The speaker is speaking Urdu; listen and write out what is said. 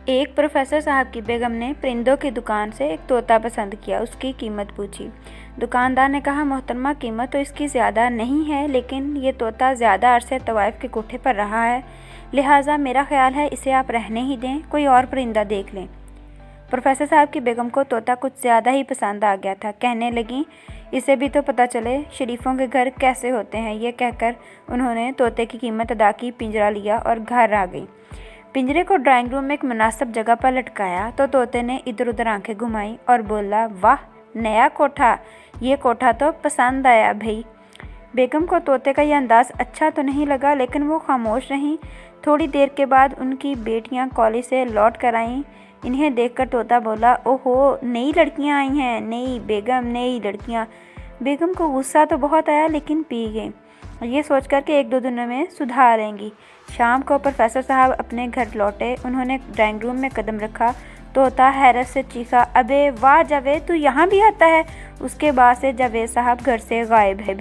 ایک پروفیسر صاحب کی بیگم نے پرندوں کی دکان سے ایک طوطا پسند کیا۔ اس کی قیمت پوچھی۔ دکاندار نے کہا، محترمہ قیمت تو اس کی زیادہ نہیں ہے، لیکن یہ طوطا زیادہ عرصے طوائف کے کوٹھے پر رہا ہے، لہٰذا میرا خیال ہے اسے آپ رہنے ہی دیں، کوئی اور پرندہ دیکھ لیں۔ پروفیسر صاحب کی بیگم کو طوطا کچھ زیادہ ہی پسند آ گیا تھا۔ کہنے لگیں، اسے بھی تو پتہ چلے شریفوں کے گھر کیسے ہوتے ہیں۔ یہ کہہ کر انہوں نے طوطے کی قیمت ادا کی، پنجرہ لیا اور گھر آ گئیں۔ پنجرے کو ڈرائنگ روم میں ایک مناسب جگہ پر لٹکایا تو طوطے نے ادھر ادھر آنکھیں گھمائیں اور بولا، واہ، نیا کوٹھا! یہ کوٹھا تو پسند آیا بھئی۔ بیگم کو طوطے کا یہ انداز اچھا تو نہیں لگا، لیکن وہ خاموش رہیں۔ تھوڑی دیر کے بعد ان کی بیٹیاں کالج سے لوٹ کر آئیں۔ انہیں دیکھ کر طوطا بولا، اوہو، نئی لڑکیاں آئی ہیں، نئی بیگم، نئی لڑکیاں۔ بیگم کو غصہ تو بہت آیا، لیکن پی گئیں، یہ سوچ کر کہ ایک دو دنوں میں سدھار آئیں گی۔ شام کو پروفیسر صاحب اپنے گھر لوٹے۔ انہوں نے ڈرائنگ روم میں قدم رکھا۔ طوطا حیرت سے چیخا، ابے واہ جاوید، تو یہاں بھی آتا ہے! اس کے بعد سے جاوید صاحب گھر سے غائب ہے۔